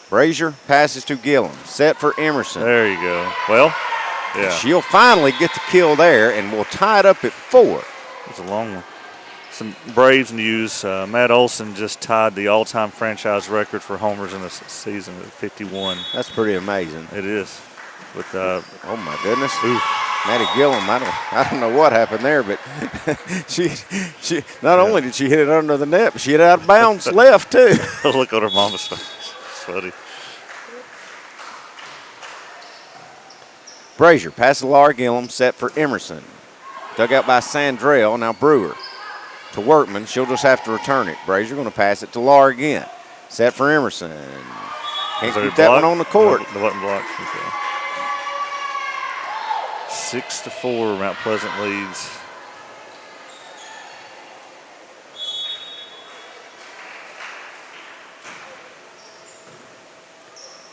Brazier passes to Gillum. Set for Emerson. There you go. Well, yeah. She'll finally get the kill there, and we'll tie it up at 4. It's a long one. Some Braves news. Matt Olson just tied the all-time franchise record for homers in the season at 51. That's pretty amazing. It is. With Oh my goodness. Maddie Gillum, I don't know what happened there, but she not only did she hit it under the net, but she hit it out of bounds left too. look on her mama's face. It's funny. Brazier passes to Laura Gillum, set for Emerson. Dug out by Sandrell, now Brewer. To Workman, she'll just have to return it. Brazier going to pass it to Laura again. Set for Emerson. Can't keep that one on the court. The button block. Okay. 6-4, Mount Pleasant leads.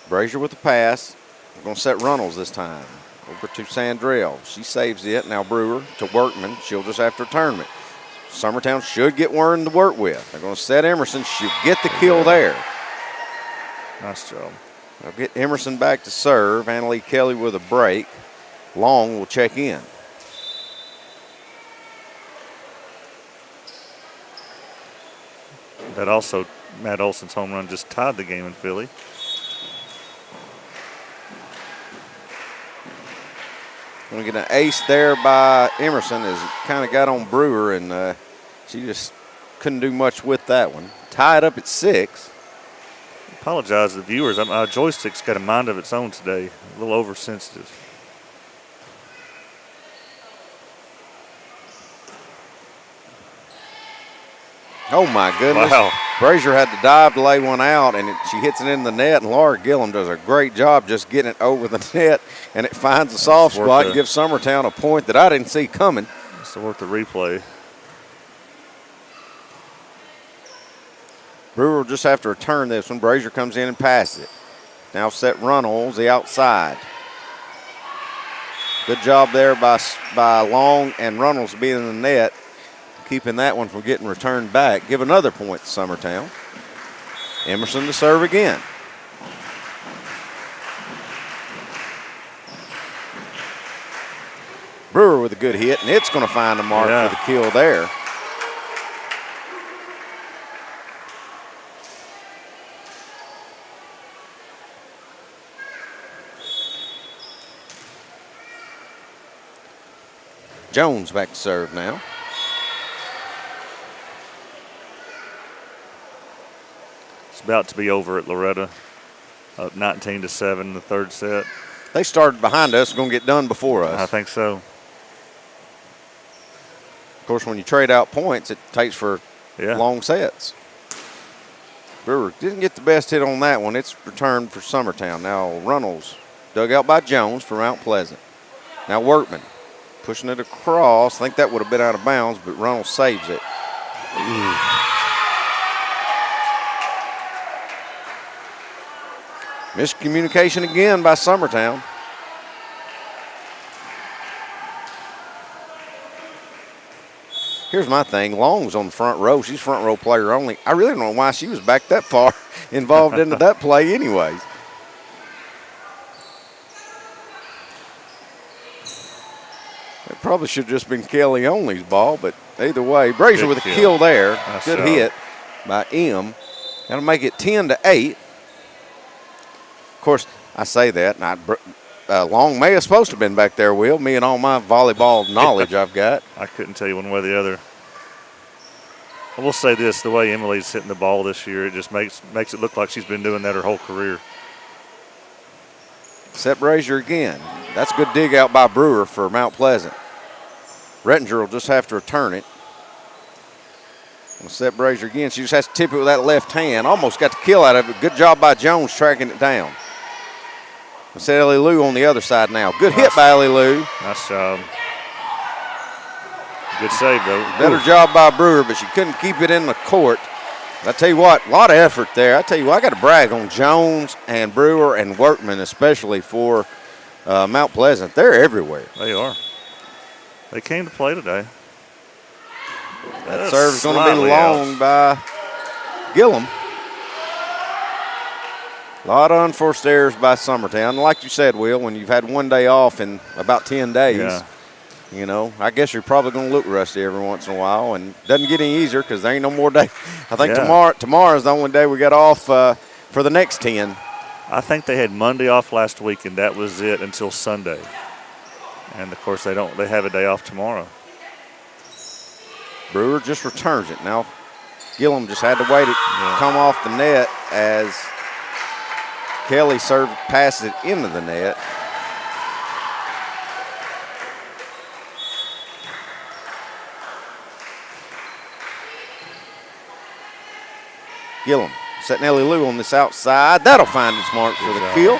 Brazier with the pass. We're going to set Runnels this time. Over to Sandrell. She saves it. Now Brewer to Workman. She'll just have to return it. Summertown should get one to work with. They're going to set Emerson. She'll get the kill there. Nice job. They'll get Emerson back to serve. Annalie Kelly with a break. Long will check in. That also, Matt Olson's home run just tied the game in Philly. Going to get an ace there by Emerson as it kind of got on Brewer, and she just couldn't do much with that one. Tied up at 6. Apologize to the viewers. Our joystick's got a mind of its own today. A little oversensitive. Oh, my goodness. Wow. Brazier had to dive to lay one out, and she hits it in the net, and Laura Gillum does a great job just getting it over the net, and it finds a soft spot and gives Summertown a point that I didn't see coming. It's worth the replay. Brewer will just have to return this one. Brazier comes in and passes it. Now set Runnels the outside. Good job there by Long and Runnels being in the net, keeping that one from getting returned back. Give another point to Summertown. Emerson to serve again. Brewer with a good hit, and it's going to find a mark for the kill there. Jones back to serve now. It's about to be over at Loretta. Up 19-7 in the third set. They started behind us, going to get done before us. I think so. Of course, when you trade out points, it takes for long sets. Brewer didn't get the best hit on that one. It's returned for Summertown. Now Runnels dug out by Jones for Mount Pleasant. Now Workman pushing it across. I think that would have been out of bounds, but Runnels saves it. Ooh. Miscommunication again by Summertown. Here's my thing. Long's on the front row. She's front row player only. I really don't know why she was back that far involved into that play anyways. It probably should have just been Kelly only's ball, but either way, Brazier with a kill there. Good hit by M. That'll make it 10-8. Of course, I say that, and Long may have supposed to have been back there, Will, me and all my volleyball knowledge I've got. I couldn't tell you one way or the other. I will say this, the way Emily's hitting the ball this year, it just makes it look like she's been doing that her whole career. Set Brazier again. That's a good dig out by Brewer for Mount Pleasant. Rettinger will just have to return it. Set Brazier again. She just has to tip it with that left hand. Almost got the kill out of it. Good job by Jones tracking it down. Set Ellie Lou on the other side now. Good hit by Ellie Lou. Nice job. Good save, though. Better job by Brewer, but she couldn't keep it in the court. I tell you what, a lot of effort there. I tell you what, I got to brag on Jones and Brewer and Workman, especially for Mount Pleasant. They're everywhere. They are. They came to play today. That serve is going to be long by Gillum. A lot of unforced errors by Summertown. Like you said, Will, when you've had one day off in about 10 days, you know, I guess you're probably going to look rusty every once in a while, and it doesn't get any easier because there ain't no more day. I think tomorrow's the only day we got off for the next 10. I think they had Monday off last week, and that was it until Sunday. And, of course, they have a day off tomorrow. Brewer just returns it. Now Gillum just had to wait it come off the net as Kelly passes it into the net. Gillum setting Ellie Lou on this outside. That'll find its mark for the kill.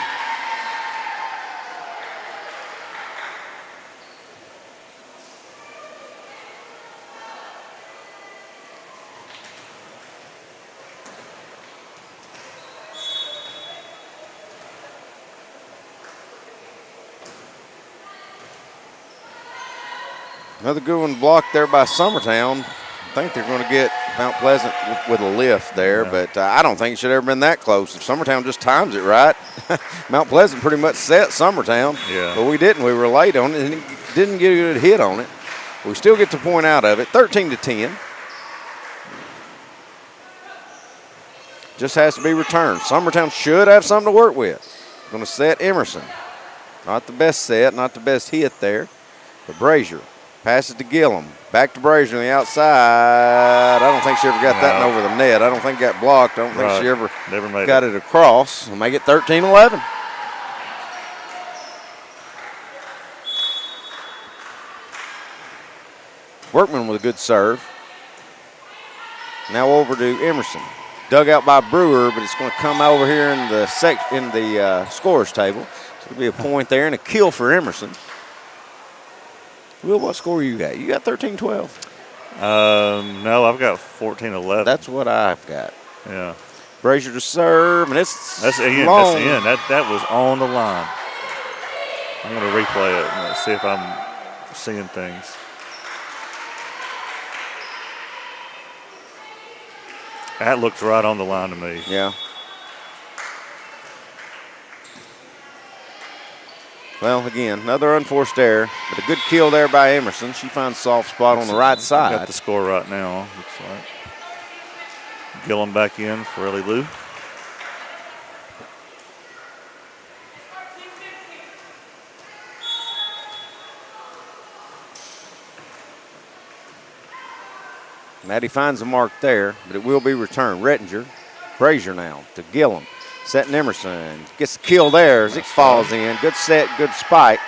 Another good one blocked there by Summertown. I think they're going to get Mount Pleasant with a lift there, but I don't think it should have ever been that close. If Summertown just times it right, Mount Pleasant pretty much set Summertown. Yeah. But we didn't. We were late on it and didn't get a good hit on it. We still get the point out of it, 13-10. Just has to be returned. Summertown should have something to work with. Going to set Emerson. Not the best set, not the best hit there, but Brazier. Pass it to Gillum. Back to Brazier on the outside. I don't think she ever got that over the net. I don't think got blocked. I don't think she ever got it across. We'll make it 13-11. Workman with a good serve. Now over to Emerson. Dug out by Brewer, but it's going to come over here in the scorers table. So it'll be a point there and a kill for Emerson. Will, what score you got? You got 13-12? No, I've got 14-11. That's what I've got. Yeah. Brazier to serve, and that's in. long. That's in. That was on the line. I'm going to replay it and see if I'm seeing things. That looked right on the line to me. Yeah. Well, again, another unforced error, but a good kill there by Emerson. She finds a soft spot on the right side. Got the score right now, looks like. Gillum back in for Ellie Lou. Maddie finds a mark there, but it will be returned. Rettinger, Brazier now to Gillum. Setting Emerson. Gets the kill there as it falls in. Good set, good spike.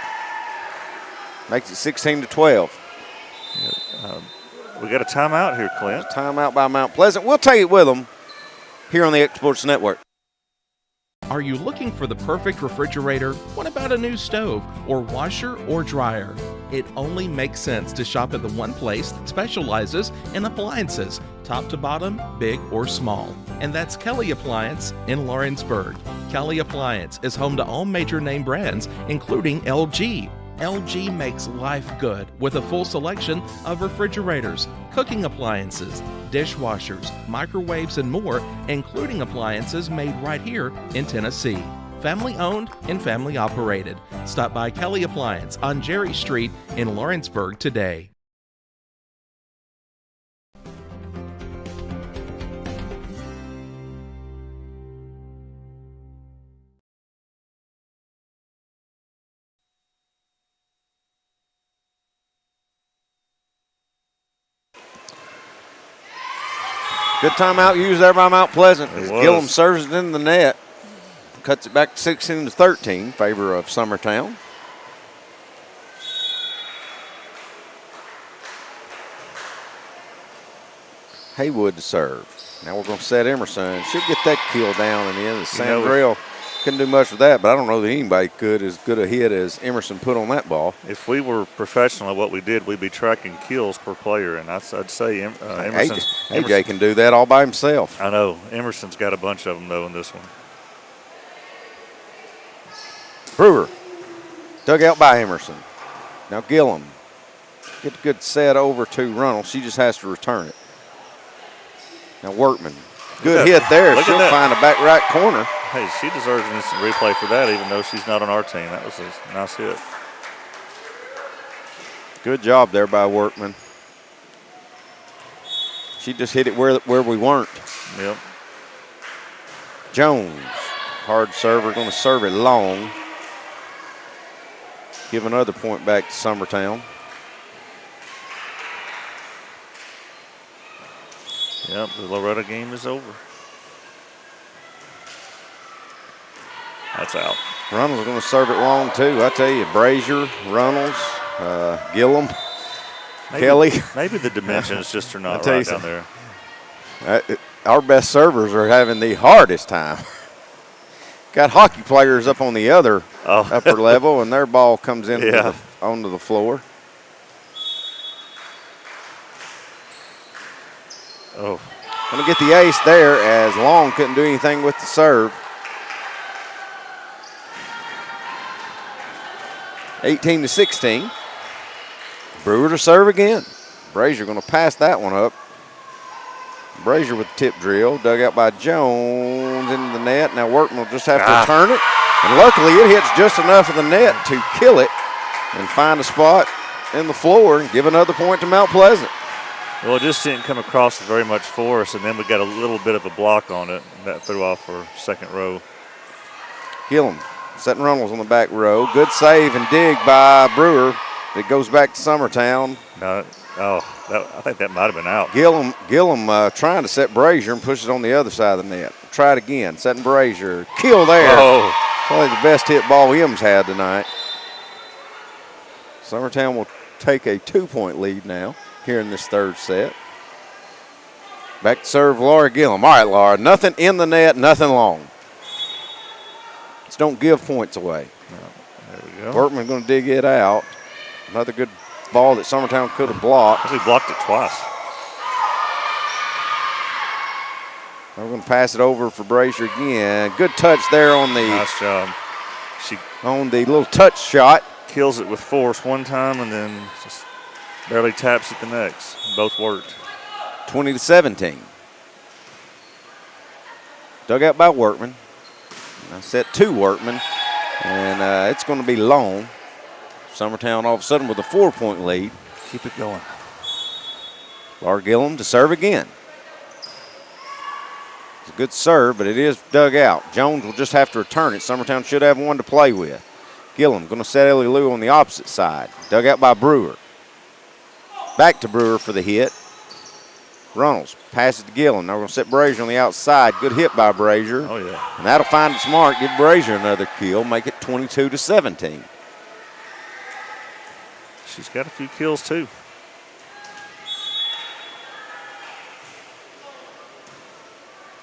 Makes it 16-12. We got a timeout here, Clint. Timeout by Mount Pleasant. We'll take it with them here on the X Sports Network. Are you looking for the perfect refrigerator? What about a new stove or washer or dryer? It only makes sense to shop at the one place that specializes in appliances, top to bottom, big or small. And that's Kelly Appliance in Lawrenceburg. Kelly Appliance is home to all major name brands, including LG. LG makes life good with a full selection of refrigerators, cooking appliances, dishwashers, microwaves, and more, including appliances made right here in Tennessee. Family owned and family operated. Stop by Kelly Appliance on Jerry Street in Lawrenceburg today. Good timeout used there by Mount Pleasant. It was. Gillum serves it in the net. Cuts it back to 16-13 in favor of Summertown. Haywood to serve. Now we're going to set Emerson. Should get that kill down in the end. Sandrell couldn't do much with that, but I don't know that anybody could as good a hit as Emerson put on that ball. If we were professional at what we did, we'd be tracking kills per player, and I'd say Emerson. AJ can do that all by himself. I know. Emerson's got a bunch of them, though, in this one. Brewer dug out by Emerson. Now Gillum. Get a good set over to Runnels. She just has to return it. Now Workman. Good hit there. She'll find a back right corner. Hey, she deserves an instant replay for that, even though she's not on our team. That was a nice hit. Good job there by Workman. She just hit it where we weren't. Yep. Jones, hard server, going to serve it long. Give another point back to Summertown. Yep, the Loretta game is over. That's out. Runnels is going to serve it long, too. I tell you, Brazier, Runnels, Gillum, Kelly. Maybe the dimensions just are not right down there. Our best servers are having the hardest time. Got hockey players up on the other upper level, and their ball comes in onto the floor. Oh. Going to get the ace there as Long couldn't do anything with the serve. 18-16. Brewer to serve again. Brazier going to pass that one up. Brazier with the tip drill. Dug out by Jones into the net. Now Workman will just have to return it. And luckily it hits just enough of the net to kill it and find a spot in the floor and give another point to Mount Pleasant. Well, it just didn't come across very much for us, and then we got a little bit of a block on it. That threw off our second row. Gillum setting Runnels on the back row. Good save and dig by Brewer. It goes back to Summertown. I think that might have been out. Gillum trying to set Brazier and pushes on the other side of the net. Try it again. Setting Brazier. Kill there. Oh. Probably the best hit ball M's had tonight. Summertown will take a 2-point lead now here in this third set. Back to serve Laura Gillum. All right, Laura. Nothing in the net, nothing long. Just don't give points away. There we go. Workman going to dig it out. Another good ball that Summertown could have blocked. We blocked it twice. We're going to pass it over for Brazier again. Good touch there on the Nice job. She on the little touch shot. kills it with force one time and then just barely taps it the next. Both worked. 20-17. Dug out by Workman. Now set to Workman. And it's going to be long. Summertown all of a sudden with a 4-point lead. Keep it going. Laura Gillum to serve again. It's a good serve, but it is dug out. Jones will just have to return it. Summertown should have one to play with. Gillum going to set Ellie Lou on the opposite side. Dug out by Brewer. Back to Brewer for the hit. Runnels passes to Gillen. Now we're going to set Brazier on the outside. Good hit by Brazier. Oh, yeah. And that'll find its mark, give Brazier another kill, make it 22-17. She's got a few kills, too.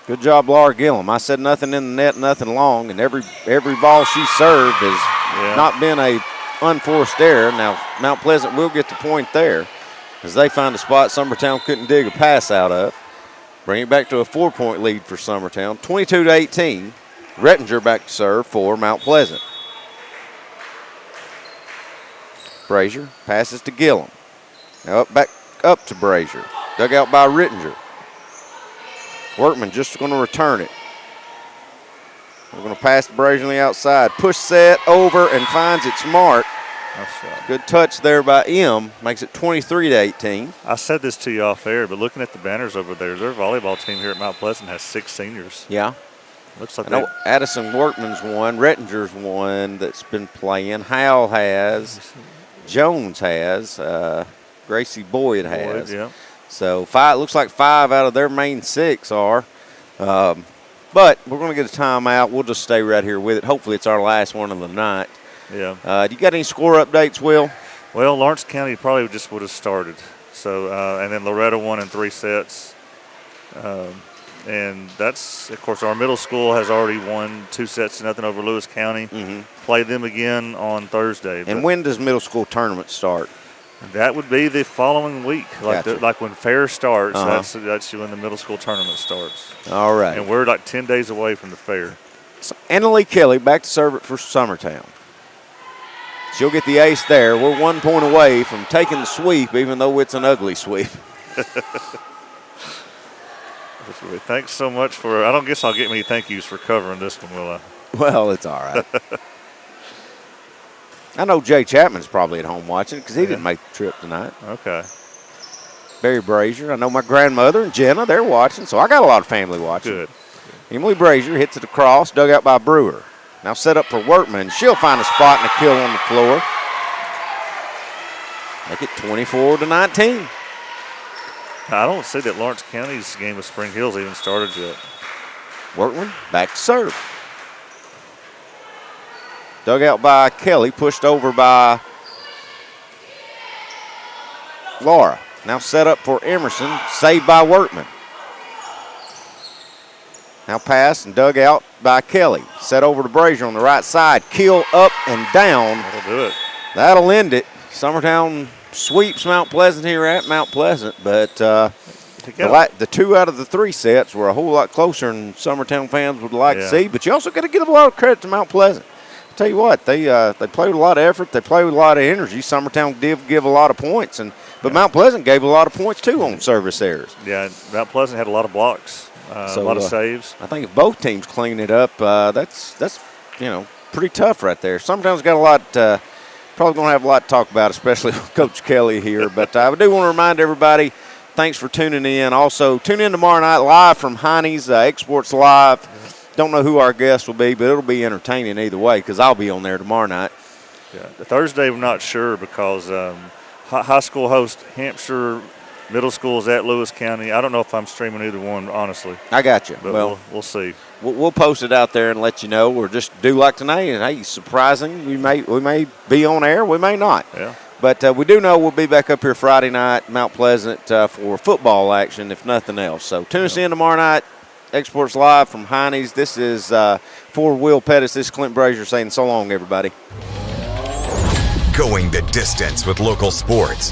Good job, Laura Gillum. I said nothing in the net, nothing long, and every ball she served has not been a unforced error. Now, Mount Pleasant will get the point there as they find a spot Summertown couldn't dig a pass out of. Bring it back to a 4-point lead for Summertown, 22-18. Rettinger back to serve for Mount Pleasant. Brazier passes to Gillum. Now back up to Brazier. Dug out by Rettinger. Workman just going to return it. We're going to pass to Brazier on the outside. Push set over and finds its mark. Good touch there by M. Makes it 23-18. I said this to you off air, but looking at the banners over there, their volleyball team here at Mount Pleasant has 6 seniors. Yeah. Looks like I know Addison Workman's one. Rettinger's one that's been playing. Howell has. Jones has. Gracie Boyd has. Yeah. So looks like 5 out of their main 6 are. But we're going to get a timeout. We'll just stay right here with it. Hopefully it's our last one of the night. Yeah. Do you got any score updates, Will? Well, Lawrence County probably just would have started. So, and then Loretta won in 3 sets. And that's, of course, our middle school has already won 2-0 over Lewis County. Play them again on Thursday. And when does middle school tournament start? That would be the following week. Gotcha. Like when fair starts, that's when the middle school tournament starts. All right. And we're like 10 days away from the fair. So Annalie Kelly back to serve it for Summertown. She'll get the ace there. We're 1 point away from taking the sweep, even though it's an ugly sweep. Thanks so much for – I don't guess I'll get many thank yous for covering this one, will I? Well, it's all right. I know Jay Chapman's probably at home watching because he didn't make the trip tonight. Okay. Barry Brazier. I know my grandmother and Jenna, they're watching, so I got a lot of family watching. Good. Emily Brazier hits it across, dug out by Brewer. Now set up for Workman. She'll find a spot and a kill on the floor. Make it 24-19. I don't see that Lawrence County's game of Spring Hill's even started yet. Workman back to serve. Dug out by Kelly, pushed over by Laura. Now set up for Emerson, saved by Workman. Now pass and dug out by Kelly. Set over to Brazier on the right side. Kill up and down. That'll do it. That'll end it. Summertown sweeps Mount Pleasant here at Mount Pleasant, but the 2 out of the 3 sets were a whole lot closer than Summertown fans would like to see. But you also got to give a lot of credit to Mount Pleasant. I'll tell you what, they played with a lot of effort. They played with a lot of energy. Summertown did give a lot of points, but Mount Pleasant gave a lot of points too on service errors. Yeah, Mount Pleasant had a lot of blocks, a lot of saves. I think if both teams clean it up, that's pretty tough right there. Summertown's got a lot. Probably going to have a lot to talk about, especially with Coach Kelly here. But I do want to remind everybody, thanks for tuning in. Also, tune in tomorrow night live from Heine's Exports Live. Don't know who our guest will be, but it'll be entertaining either way because I'll be on there tomorrow night. Yeah, Thursday we're not sure because high school host Hampshire, middle school is at Lewis County. I don't know if I'm streaming either one, honestly. I got you. But well, we'll see. We'll post it out there and let you know, or just do like tonight. And hey, surprising, we may be on air, we may not. Yeah. But we do know we'll be back up here Friday night, Mount Pleasant, for football action, if nothing else. So tune us in tomorrow night. Exports Live from Heine's. This is for Will Pettis. This is Clint Brazier saying so long, everybody. Going the distance with local sports.